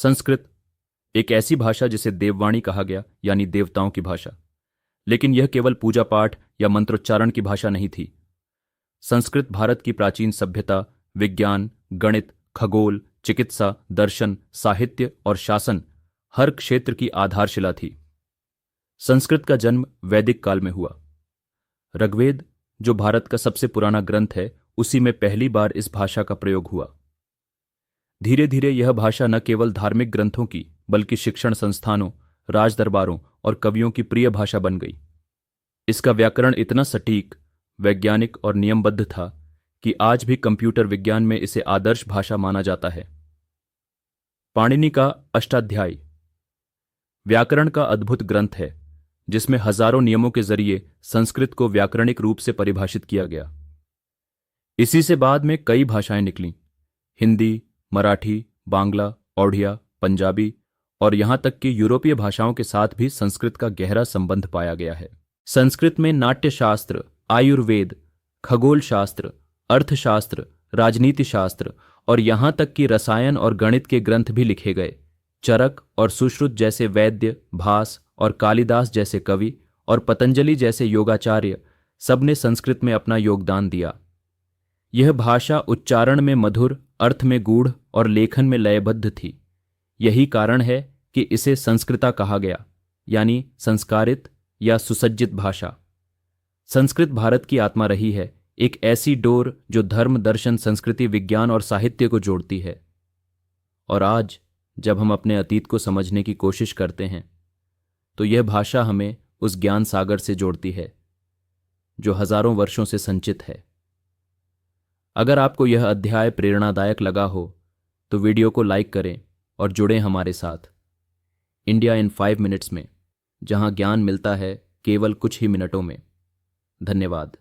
संस्कृत एक ऐसी भाषा जिसे देववाणी कहा गया, यानी देवताओं की भाषा। लेकिन यह केवल पूजा पाठ या मंत्रोच्चारण की भाषा नहीं थी। संस्कृत भारत की प्राचीन सभ्यता, विज्ञान, गणित, खगोल, चिकित्सा, दर्शन, साहित्य और शासन हर क्षेत्र की आधारशिला थी। संस्कृत का जन्म वैदिक काल में हुआ। ऋग्वेद, जो भारत का सबसे पुराना ग्रंथ है, उसी में पहली बार इस भाषा का प्रयोग हुआ। धीरे धीरे यह भाषा न केवल धार्मिक ग्रंथों की बल्कि शिक्षण संस्थानों, राजदरबारों और कवियों की प्रिय भाषा बन गई। इसका व्याकरण इतना सटीक, वैज्ञानिक और नियमबद्ध था कि आज भी कंप्यूटर विज्ञान में इसे आदर्श भाषा माना जाता है। पाणिनि का अष्टाध्यायी व्याकरण का अद्भुत ग्रंथ है, जिसमें हजारों नियमों के जरिए संस्कृत को व्याकरणिक रूप से परिभाषित किया गया। इसी से बाद में कई भाषाएं निकलीं, हिंदी, मराठी, बांग्ला, ओडिया, पंजाबी और यहां तक कि यूरोपीय भाषाओं के साथ भी संस्कृत का गहरा संबंध पाया गया है। संस्कृत में नाट्यशास्त्र, आयुर्वेद, खगोल शास्त्र, अर्थशास्त्र, राजनीति शास्त्र और यहां तक कि रसायन और गणित के ग्रंथ भी लिखे गए। चरक और सुश्रुत जैसे वैद्य, भास और कालिदास जैसे कवि और पतंजलि जैसे योगाचार्य सबने संस्कृत में अपना योगदान दिया। यह भाषा उच्चारण में मधुर, अर्थ में गूढ़ और लेखन में लयबद्ध थी। यही कारण है कि इसे संस्कृता कहा गया, यानी संस्कारित या सुसज्जित भाषा। संस्कृत भारत की आत्मा रही है, एक ऐसी डोर जो धर्म, दर्शन, संस्कृति, विज्ञान और साहित्य को जोड़ती है। और आज जब हम अपने अतीत को समझने की कोशिश करते हैं, तो यह भाषा हमें उस ज्ञान सागर से जोड़ती है जो हजारों वर्षों से संचित है। अगर आपको यह अध्याय प्रेरणादायक लगा हो तो वीडियो को लाइक करें और जुड़ें हमारे साथ इंडिया इन 5 मिनट्स में, जहां ज्ञान मिलता है केवल कुछ ही मिनटों में। धन्यवाद।